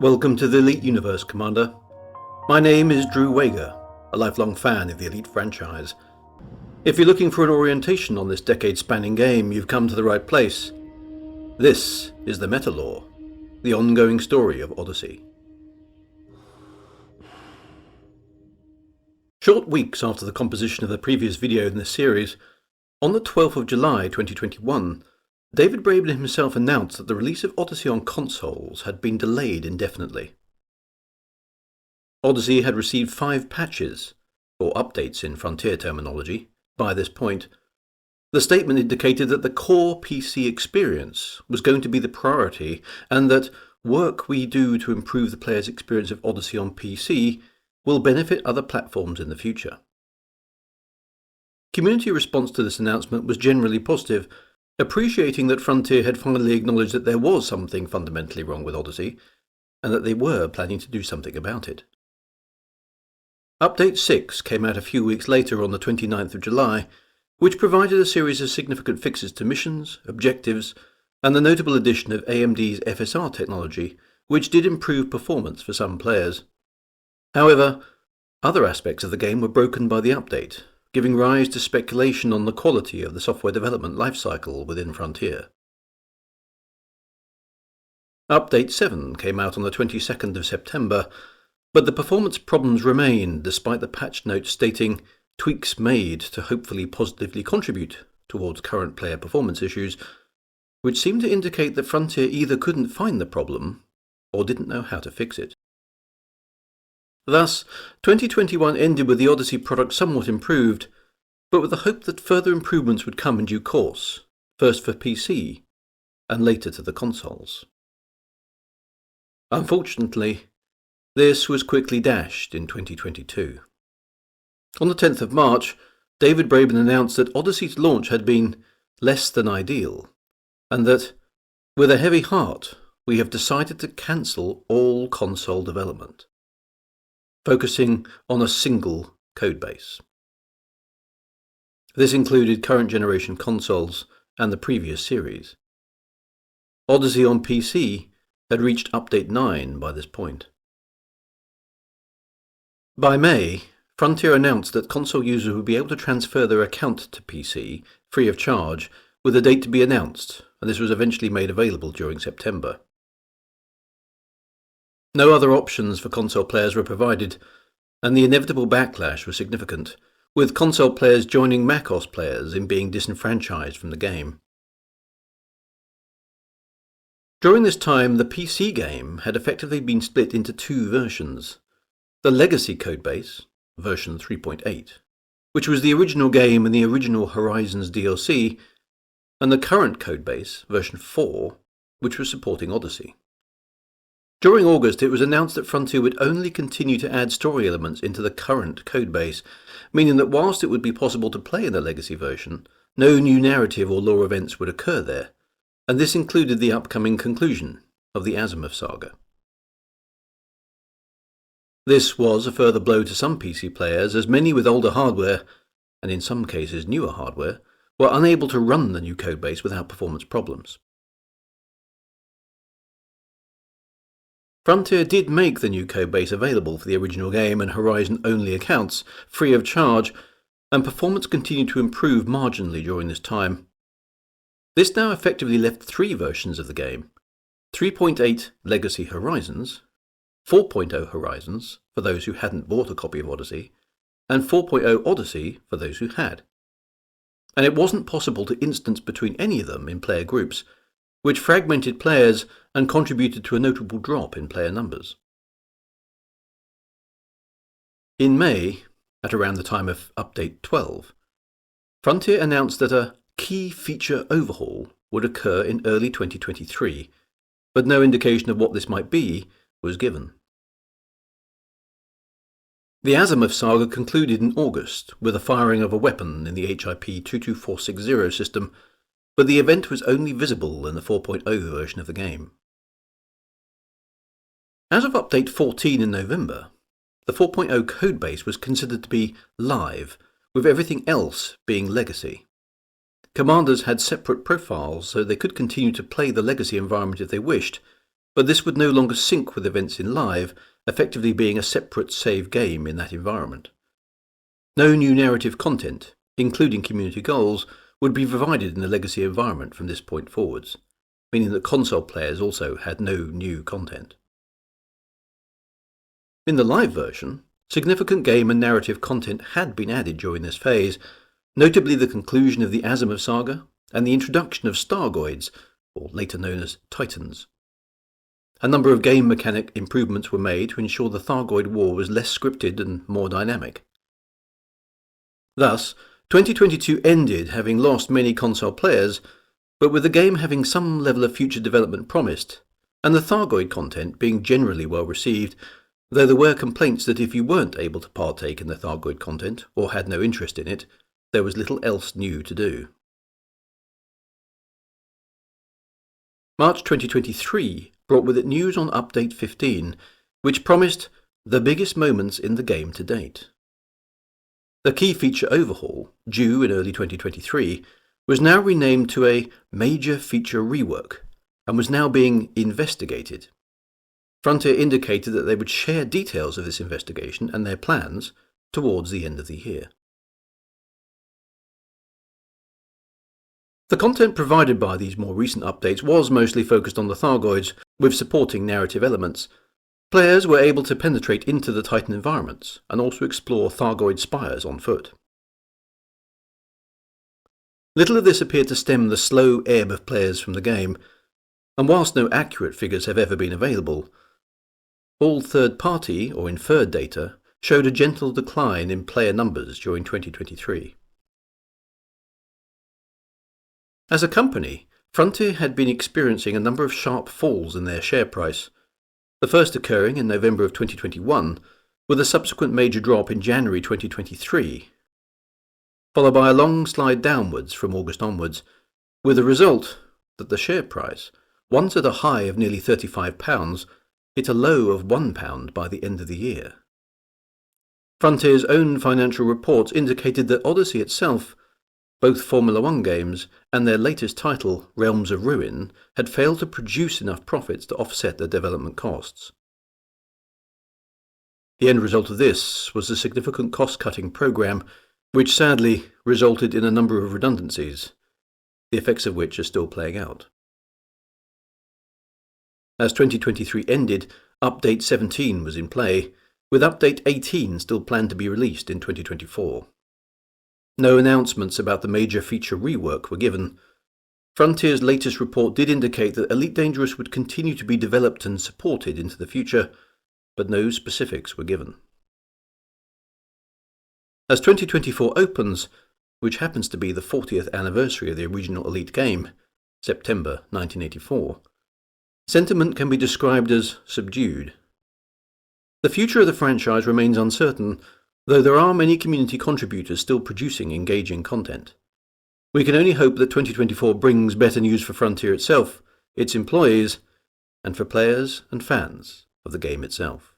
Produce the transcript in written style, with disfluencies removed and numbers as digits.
Welcome to the Elite Universe, Commander. My name is Drew Wager, a lifelong fan of the Elite franchise. If you're looking for an orientation on this decade-spanning game, you've come to the right place. This is the Meta-Lore, the ongoing story of Odyssey. Short weeks after the composition of the previous video in this series, on the 12th of July 2021, David Braben himself announced that the release of Odyssey on consoles had been delayed indefinitely. Odyssey had received 5 patches, or updates in Frontier terminology, by this point. The statement indicated that the core PC experience was going to be the priority, and that work we do to improve the player's experience of Odyssey on PC will benefit other platforms in the future. Community response to this announcement was generally positive, appreciating that Frontier had finally acknowledged that there was something fundamentally wrong with Odyssey, and that they were planning to do something about it. Update 6 came out a few weeks later on the 29th of July, which provided a series of significant fixes to missions, objectives, and the notable addition of AMD's FSR technology, which did improve performance for some players. However, other aspects of the game were broken by the update, giving rise to speculation on the quality of the software development lifecycle within Frontier. Update 7 came out on the 22nd of September, but the performance problems remained despite the patch note stating tweaks made to hopefully positively contribute towards current player performance issues, which seemed to indicate that Frontier either couldn't find the problem or didn't know how to fix it. Thus, 2021 ended with the Odyssey product somewhat improved, but with the hope that further improvements would come in due course, first for PC, and later to the consoles. Unfortunately, this was quickly dashed in 2022. On the 10th of March, David Braben announced that Odyssey's launch had been less than ideal, and that, with a heavy heart, we have decided to cancel all console development, focusing on a single codebase. This included current generation consoles and the previous series. Odyssey on PC had reached Update 9 by this point. By May, Frontier announced that console users would be able to transfer their account to PC free of charge, with a date to be announced, and this was eventually made available during September. No other options for console players were provided, and the inevitable backlash was significant, with console players joining MacOS players in being disenfranchised from the game. During this time, the PC game had effectively been split into 2 versions: the legacy codebase, version 3.8, which was the original game and the original Horizons DLC, and the current codebase, version 4, which was supporting Odyssey. During August, it was announced that Frontier would only continue to add story elements into the current codebase, meaning that whilst it would be possible to play in the legacy version, no new narrative or lore events would occur there, and this included the upcoming conclusion of the Azimuth saga. This was a further blow to some PC players, as many with older hardware, and in some cases newer hardware, were unable to run the new codebase without performance problems. Frontier did make the new codebase available for the original game and Horizon-only accounts, free of charge, and performance continued to improve marginally during this time. This now effectively left 3 versions of the game: 3.8 Legacy Horizons, 4.0 Horizons for those who hadn't bought a copy of Odyssey, and 4.0 Odyssey for those who had. And it wasn't possible to instance between any of them in player groups, which fragmented players and contributed to a notable drop in player numbers. In May, at around the time of Update 12, Frontier announced that a key feature overhaul would occur in early 2023, but no indication of what this might be was given. The Azimuth saga concluded in August with the firing of a weapon in the HIP 22460 system, but the event was only visible in the 4.0 version of the game. As of Update 14 in November, the 4.0 codebase was considered to be live, with everything else being legacy. Commanders had separate profiles so they could continue to play the legacy environment if they wished, but this would no longer sync with events in Live, effectively being a separate save game in that environment. No new narrative content, including community goals, would be provided in the legacy environment from this point forwards, meaning that console players also had no new content. In the Live version, significant game and narrative content had been added during this phase, notably the conclusion of the Asimov saga and the introduction of Stargoids, or later known as Titans. A number of game mechanic improvements were made to ensure the Thargoid war was less scripted and more dynamic. Thus, 2022 ended having lost many console players, but with the game having some level of future development promised, and the Thargoid content being generally well received, though there were complaints that if you weren't able to partake in the Thargoid content, or had no interest in it, there was little else new to do. March 2023 brought with it news on Update 15, which promised the biggest moments in the game to date. The key feature overhaul, due in early 2023, was now renamed to a Major Feature Rework, and was now being investigated. Frontier indicated that they would share details of this investigation and their plans towards the end of the year. The content provided by these more recent updates was mostly focused on the Thargoids, with supporting narrative elements. Players were able to penetrate into the Titan environments, and also explore Thargoid spires on foot. Little of this appeared to stem the slow ebb of players from the game, and whilst no accurate figures have ever been available, all third-party or inferred data showed a gentle decline in player numbers during 2023. As a company, Frontier had been experiencing a number of sharp falls in their share price, the first occurring in November of 2021, with a subsequent major drop in January 2023, followed by a long slide downwards from August onwards, with the result that the share price, once at a high of nearly £35, hit a low of £1 by the end of the year. Frontier's own financial reports indicated that Odyssey itself, both Formula 1 games and their latest title, Realms of Ruin, had failed to produce enough profits to offset their development costs. The end result of this was a significant cost-cutting program, which sadly resulted in a number of redundancies, the effects of which are still playing out. As 2023 ended, Update 17 was in play, with Update 18 still planned to be released in 2024. No announcements about the major feature rework were given. Frontier's latest report did indicate that Elite Dangerous would continue to be developed and supported into the future, but no specifics were given. As 2024 opens, which happens to be the 40th anniversary of the original Elite game, September 1984, sentiment can be described as subdued. The future of the franchise remains uncertain, though there are many community contributors still producing engaging content. We can only hope that 2024 brings better news for Frontier itself, its employees, and for players and fans of the game itself.